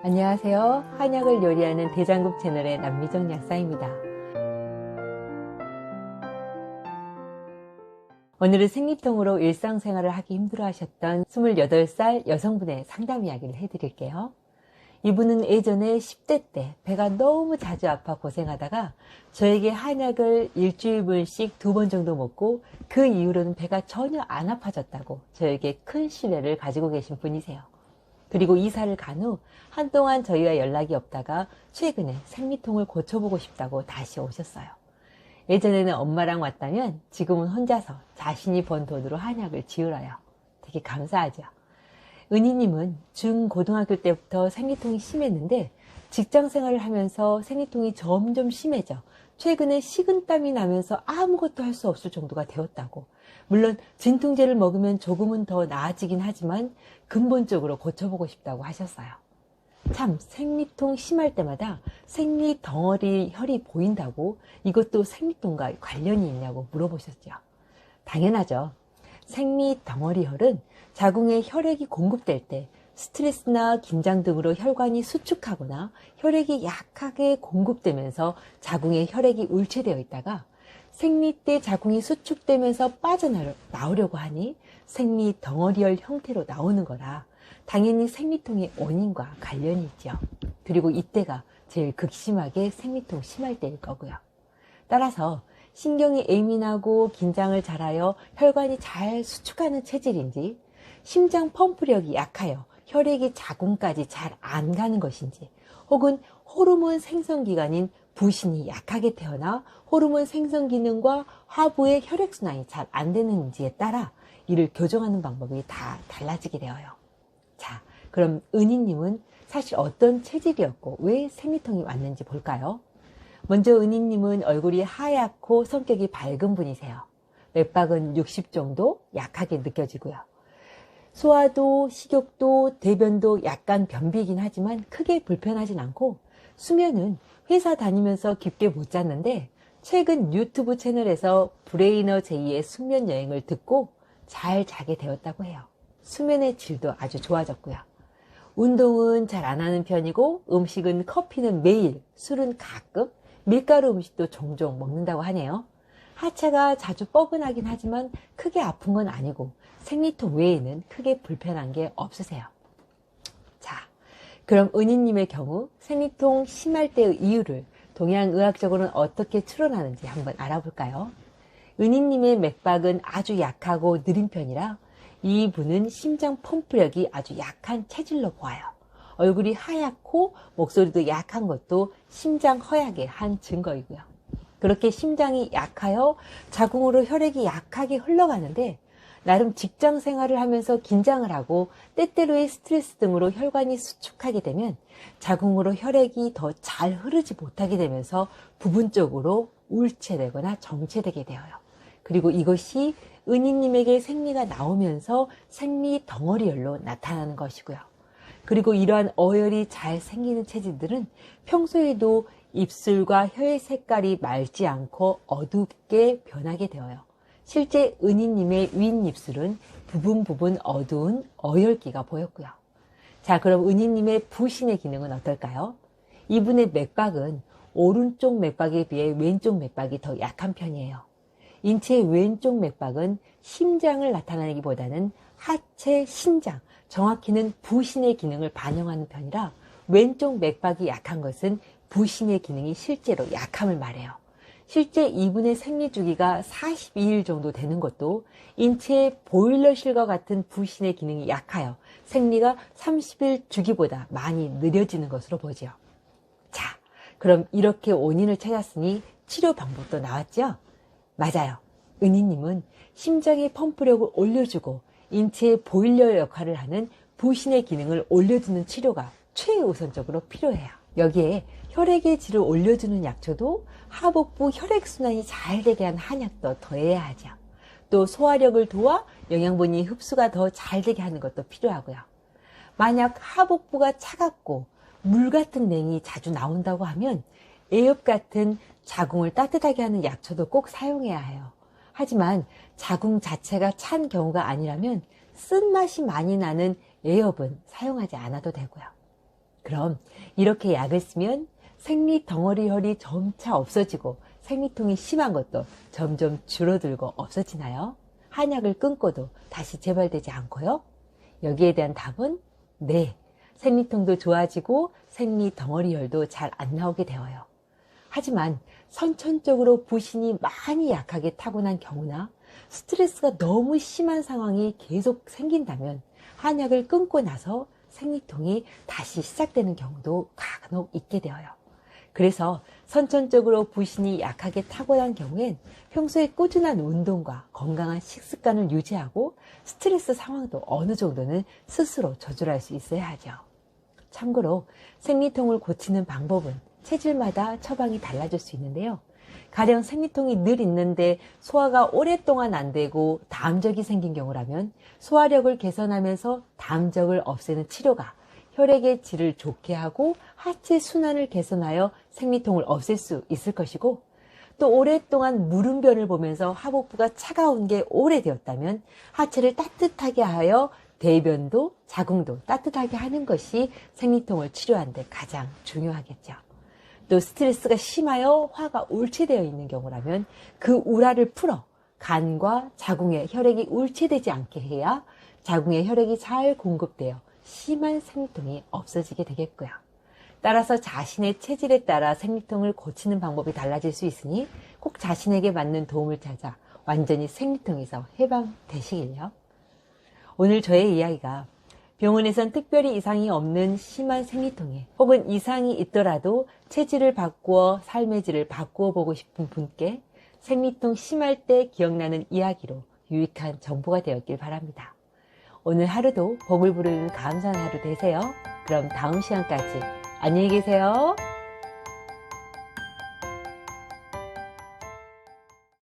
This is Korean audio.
안녕하세요. 한약을 요리하는 대장국 채널의 남미정 약사입니다. 오늘은 생리통으로 일상생활을 하기 힘들어 하셨던 28살 여성분의 상담 이야기를 해드릴게요. 이분은 예전에 10대 때 배가 너무 자주 아파 고생하다가 저에게 한약을 일주일분씩 2번 정도 먹고 그 이후로는 배가 전혀 안 아파졌다고 저에게 큰 신뢰를 가지고 계신 분이세요. 그리고 이사를 간 후 한동안 저희와 연락이 없다가 최근에 생리통을 고쳐보고 싶다고 다시 오셨어요. 예전에는 엄마랑 왔다면 지금은 혼자서 자신이 번 돈으로 한약을 지으러요. 되게 감사하죠. 은희님은 중고등학교 때부터 생리통이 심했는데 직장 생활을 하면서 생리통이 점점 심해져 최근에 식은땀이 나면서 아무것도 할 수 없을 정도가 되었다고. 물론 진통제를 먹으면 조금은 더 나아지긴 하지만 근본적으로 고쳐보고 싶다고 하셨어요. 참 생리통 심할 때마다 생리 덩어리 혈이 보인다고 이것도 생리통과 관련이 있냐고 물어보셨죠. 당연하죠. 생리 덩어리 혈은 자궁에 혈액이 공급될 때 스트레스나 긴장 등으로 혈관이 수축하거나 혈액이 약하게 공급되면서 자궁에 혈액이 울체되어 있다가 생리 때 자궁이 수축되면서 빠져나오려고 하니 생리 덩어리열 형태로 나오는 거라 당연히 생리통의 원인과 관련이 있죠. 그리고 이때가 제일 극심하게 생리통 심할 때일 거고요. 따라서 신경이 예민하고 긴장을 잘하여 혈관이 잘 수축하는 체질인지 심장 펌프력이 약하여 혈액이 자궁까지 잘 안 가는 것인지 혹은 호르몬 생성기관인 부신이 약하게 태어나 호르몬 생성 기능과 하부의 혈액순환이 잘 안 되는지에 따라 이를 교정하는 방법이 다 달라지게 되어요. 자, 그럼 은희님은 사실 어떤 체질이었고 왜 생리통이 왔는지 볼까요? 먼저 은희님은 얼굴이 하얗고 성격이 밝은 분이세요. 맥박은 60 정도 약하게 느껴지고요. 소화도, 식욕도, 대변도 약간 변비이긴 하지만 크게 불편하진 않고 수면은 회사 다니면서 깊게 못 잤는데 최근 유튜브 채널에서 브레이너 제이의 숙면 여행을 듣고 잘 자게 되었다고 해요. 수면의 질도 아주 좋아졌고요. 운동은 잘 안 하는 편이고 음식은 커피는 매일, 술은 가끔, 밀가루 음식도 종종 먹는다고 하네요. 하체가 자주 뻐근하긴 하지만 크게 아픈 건 아니고 생리통 외에는 크게 불편한 게 없으세요. 자, 그럼 은희님의 경우 생리통 심할 때의 이유를 동양의학적으로는 어떻게 추론하는지 한번 알아볼까요? 은희님의 맥박은 아주 약하고 느린 편이라 이분은 심장 펌프력이 아주 약한 체질로 보아요. 얼굴이 하얗고 목소리도 약한 것도 심장 허약의 한 증거이고요. 그렇게 심장이 약하여 자궁으로 혈액이 약하게 흘러가는데 나름 직장 생활을 하면서 긴장을 하고 때때로의 스트레스 등으로 혈관이 수축하게 되면 자궁으로 혈액이 더 잘 흐르지 못하게 되면서 부분적으로 울체되거나 정체되게 되어요. 그리고 이것이 은희님에게 생리가 나오면서 생리 덩어리열로 나타나는 것이고요. 그리고 이러한 어혈이 잘 생기는 체질들은 평소에도 입술과 혀의 색깔이 맑지 않고 어둡게 변하게 되어요. 실제 은희님의 윗입술은 부분 어두운 어혈기가 보였고요. 자, 그럼 은희님의 부신의 기능은 어떨까요? 이분의 맥박은 오른쪽 맥박에 비해 왼쪽 맥박이 더 약한 편이에요. 인체의 왼쪽 맥박은 심장을 나타내기보다는 하체, 신장, 정확히는 부신의 기능을 반영하는 편이라 왼쪽 맥박이 약한 것은 부신의 기능이 실제로 약함을 말해요. 실제 이분의 생리 주기가 42일 정도 되는 것도 인체의 보일러실과 같은 부신의 기능이 약하여 생리가 30일 주기보다 많이 느려지는 것으로 보죠. 자, 그럼 이렇게 원인을 찾았으니 치료 방법도 나왔죠? 맞아요. 은희님은 심장의 펌프력을 올려주고 인체의 보일러 역할을 하는 부신의 기능을 올려주는 치료가 최우선적으로 필요해요. 여기에 혈액의 질을 올려주는 약초도 하복부 혈액순환이 잘 되게 한 한약도 더해야 하죠. 또 소화력을 도와 영양분이 흡수가 더 잘 되게 하는 것도 필요하고요. 만약 하복부가 차갑고 물 같은 냉이 자주 나온다고 하면 애엽 같은 자궁을 따뜻하게 하는 약초도 꼭 사용해야 해요. 하지만 자궁 자체가 찬 경우가 아니라면 쓴맛이 많이 나는 애엽은 사용하지 않아도 되고요. 그럼 이렇게 약을 쓰면 생리 덩어리 혈이 점차 없어지고 생리통이 심한 것도 점점 줄어들고 없어지나요? 한약을 끊고도 다시 재발되지 않고요? 여기에 대한 답은 네. 생리통도 좋아지고 생리 덩어리 혈도 잘 안 나오게 되어요. 하지만 선천적으로 부신이 많이 약하게 타고난 경우나 스트레스가 너무 심한 상황이 계속 생긴다면 한약을 끊고 나서 생리통이 다시 시작되는 경우도 간혹 있게 되어요. 그래서 선천적으로 부신이 약하게 타고난 경우엔 평소에 꾸준한 운동과 건강한 식습관을 유지하고 스트레스 상황도 어느 정도는 스스로 조절할 수 있어야 하죠. 참고로 생리통을 고치는 방법은 체질마다 처방이 달라질 수 있는데요. 가령 생리통이 늘 있는데 소화가 오랫동안 안 되고 담적이 생긴 경우라면 소화력을 개선하면서 담적을 없애는 치료가 혈액의 질을 좋게 하고 하체 순환을 개선하여 생리통을 없앨 수 있을 것이고, 또 오랫동안 물음변을 보면서 하복부가 차가운 게 오래되었다면 하체를 따뜻하게 하여 대변도 자궁도 따뜻하게 하는 것이 생리통을 치료하는 데 가장 중요하겠죠. 또 스트레스가 심하여 화가 울체되어 있는 경우라면 그 우라를 풀어 간과 자궁에 혈액이 울체되지 않게 해야 자궁에 혈액이 잘 공급되어 심한 생리통이 없어지게 되겠고요. 따라서 자신의 체질에 따라 생리통을 고치는 방법이 달라질 수 있으니 꼭 자신에게 맞는 도움을 찾아 완전히 생리통에서 해방되시길요. 오늘 저의 이야기가 병원에선 특별히 이상이 없는 심한 생리통에 혹은 이상이 있더라도 체질을 바꾸어 삶의 질을 바꾸어 보고 싶은 분께 생리통 심할 때 기억나는 이야기로 유익한 정보가 되었길 바랍니다. 오늘 하루도 복을 부르는 감사한 하루 되세요. 그럼 다음 시간까지 안녕히 계세요.